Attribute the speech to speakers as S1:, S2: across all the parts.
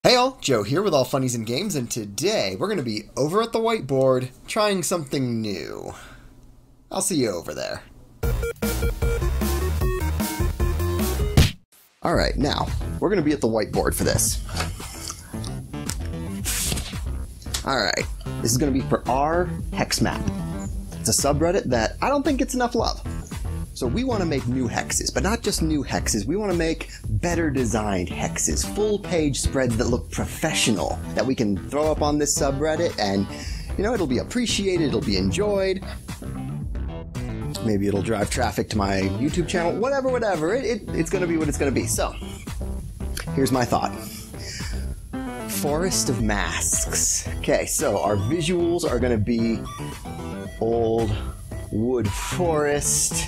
S1: Hey all, Joe here with All Funnies and Games, and today we're going to be over at the whiteboard trying something new. I'll see you over there. Alright, now, we're going to be at the whiteboard for this. Alright, this is going to be for our hexmap. It's a subreddit that I don't think gets enough love. So we want to make new hexes, but not just new hexes, we want to make better designed hexes, full page spreads that look professional, that we can throw up on this subreddit and, you know, it'll be appreciated, it'll be enjoyed. Maybe it'll drive traffic to my YouTube channel, whatever, it's going to be what it's going to be. So, here's my thought. Forest of masks. Okay, so our visuals are going to be old wood forest,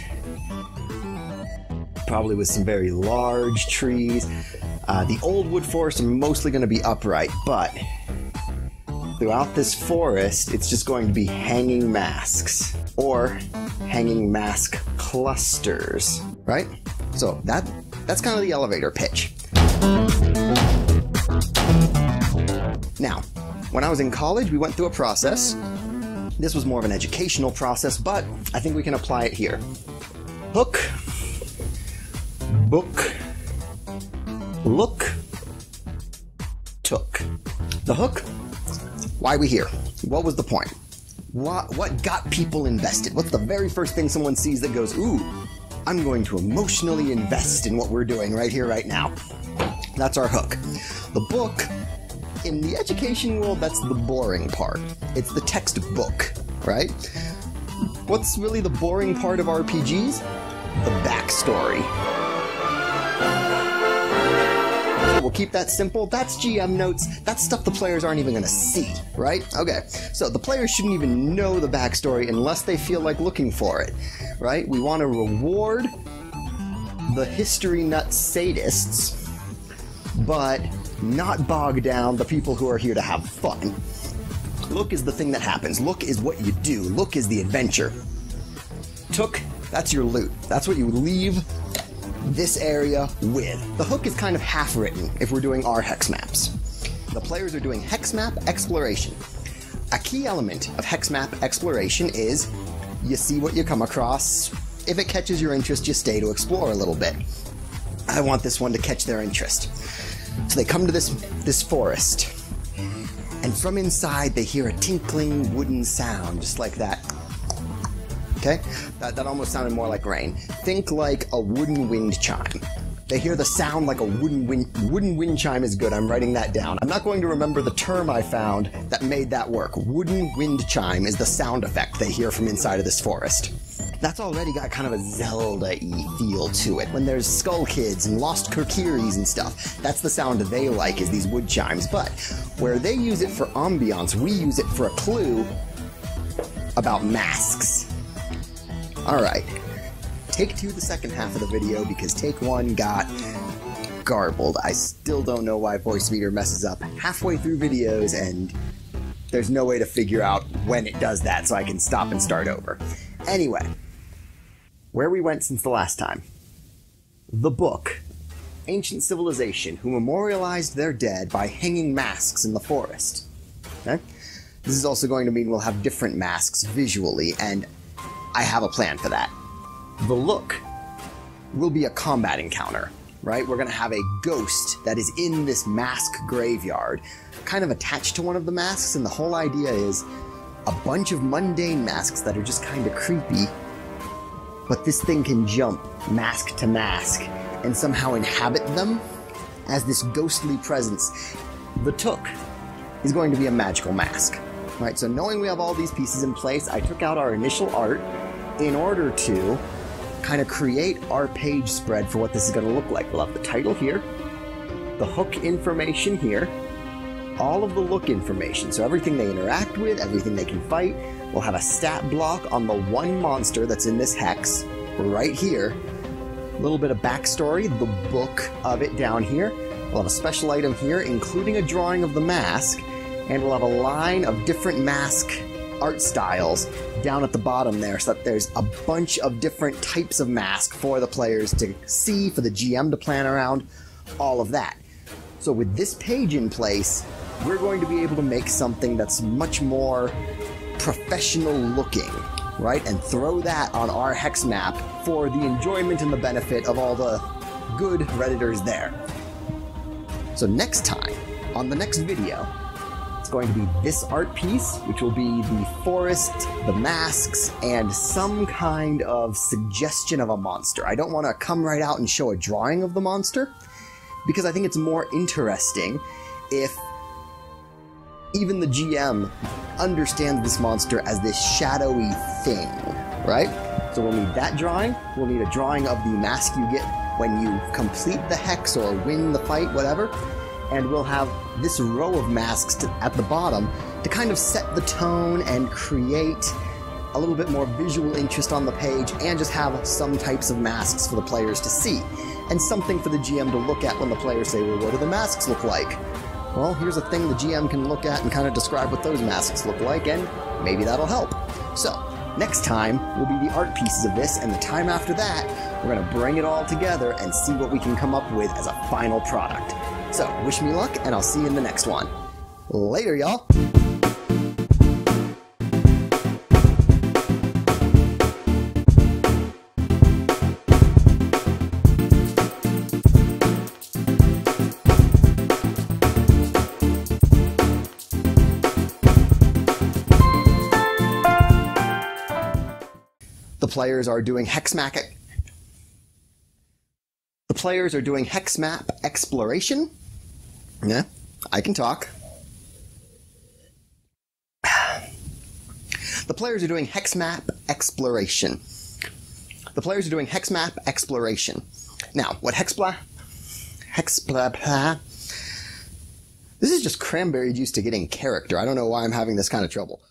S1: probably with some very large trees. The old wood forests are mostly going to be upright, but throughout this forest, it's just going to be hanging masks, or hanging mask clusters, right? So that's kind of the elevator pitch. Now, when I was in college, we went through a process. This was more of an educational process, but I think we can apply it here. Hook, book, look, took. The hook, why are we here? What was the point? What got people invested? What's the very first thing someone sees that goes, ooh, I'm going to emotionally invest in what we're doing right here, right now? That's our hook. The book, in the education world, that's the boring part. It's the textbook, right? What's really the boring part of RPGs? The backstory. We'll keep that simple. That's GM notes. That's stuff the players aren't even going to see, right? Okay, so the players shouldn't even know the backstory unless they feel like looking for it, right? We want to reward the history nut sadists, but not bog down the people who are here to have fun. Look is the thing that happens. Look is what you do. Look is the adventure. Took, that's your loot. That's what you leave this area with. The hook is kind of half written if we're doing our hex maps. The players are doing hex map exploration. A key element of hex map exploration is you see what you come across. If it catches your interest, you stay to explore a little bit. I want this one to catch their interest. So they come to this forest, and from inside they hear a tinkling wooden sound, just like that. Okay? That almost sounded more like rain. Think like a wooden wind chime. They hear the sound like a wooden wind chime is good. I'm writing that down. I'm not going to remember the term I found that made that work. Wooden wind chime is the sound effect they hear from inside of this forest. That's already got kind of a Zelda-y feel to it. When there's Skull Kids and Lost Kirkiris and stuff, that's the sound they like, is these wood chimes. But where they use it for ambiance, we use it for a clue about masks. Alright, take 2 the second half of the video because take 1 got garbled. I still don't know why VoiceMeter messes up halfway through videos and there's no way to figure out when it does that so I can stop and start over. Anyway, where we went since the last time. The book, Ancient Civilization, who memorialized their dead by hanging masks in the forest. Okay? This is also going to mean we'll have different masks visually, and I have a plan for that. The look will be a combat encounter, right? We're going to have a ghost that is in this mask graveyard, kind of attached to one of the masks, and the whole idea is a bunch of mundane masks that are just kind of creepy, but this thing can jump mask to mask and somehow inhabit them as this ghostly presence. The Took is going to be a magical mask, right? So knowing we have all these pieces in place, I took out our initial art in order to kind of create our page spread for what this is going to look like. We'll have the title here, the hook information here, all of the look information, so everything they interact with, everything they can fight. We'll have a stat block on the one monster that's in this hex right here. A little bit of backstory, the book of it down here. We'll have a special item here, including a drawing of the mask, and we'll have a line of different mask art styles down at the bottom there, so that there's a bunch of different types of mask for the players to see, for the GM to plan around, all of that. So with this page in place, we're going to be able to make something that's much more professional looking, right? And throw that on our hex map for the enjoyment and the benefit of all the good Redditors there. So next time, on the next video, it's going to be this art piece, which will be the forest, the masks, and some kind of suggestion of a monster. I don't want to come right out and show a drawing of the monster, because I think it's more interesting if even the GM understands this monster as this shadowy thing, right? So we'll need that drawing, we'll need a drawing of the mask you get when you complete the hex or win the fight, whatever, and we'll have this row of masks at the bottom to kind of set the tone and create a little bit more visual interest on the page, and just have some types of masks for the players to see, and something for the GM to look at when the players say, well, what do the masks look like? Well, here's a thing the GM can look at and kind of describe what those masks look like, and maybe that'll help. So, next time will be the art pieces of this, and the time after that, we're going to bring it all together and see what we can come up with as a final product. So, wish me luck, and I'll see you in the next one. Later, y'all! The players are doing hexmap. The players are doing hexmap exploration. Yeah, I can talk. The players are doing hexmap exploration. The players are doing hexmap exploration. Now, what hexpla? This is just cranberry juice to get in character. I don't know why I'm having this kind of trouble.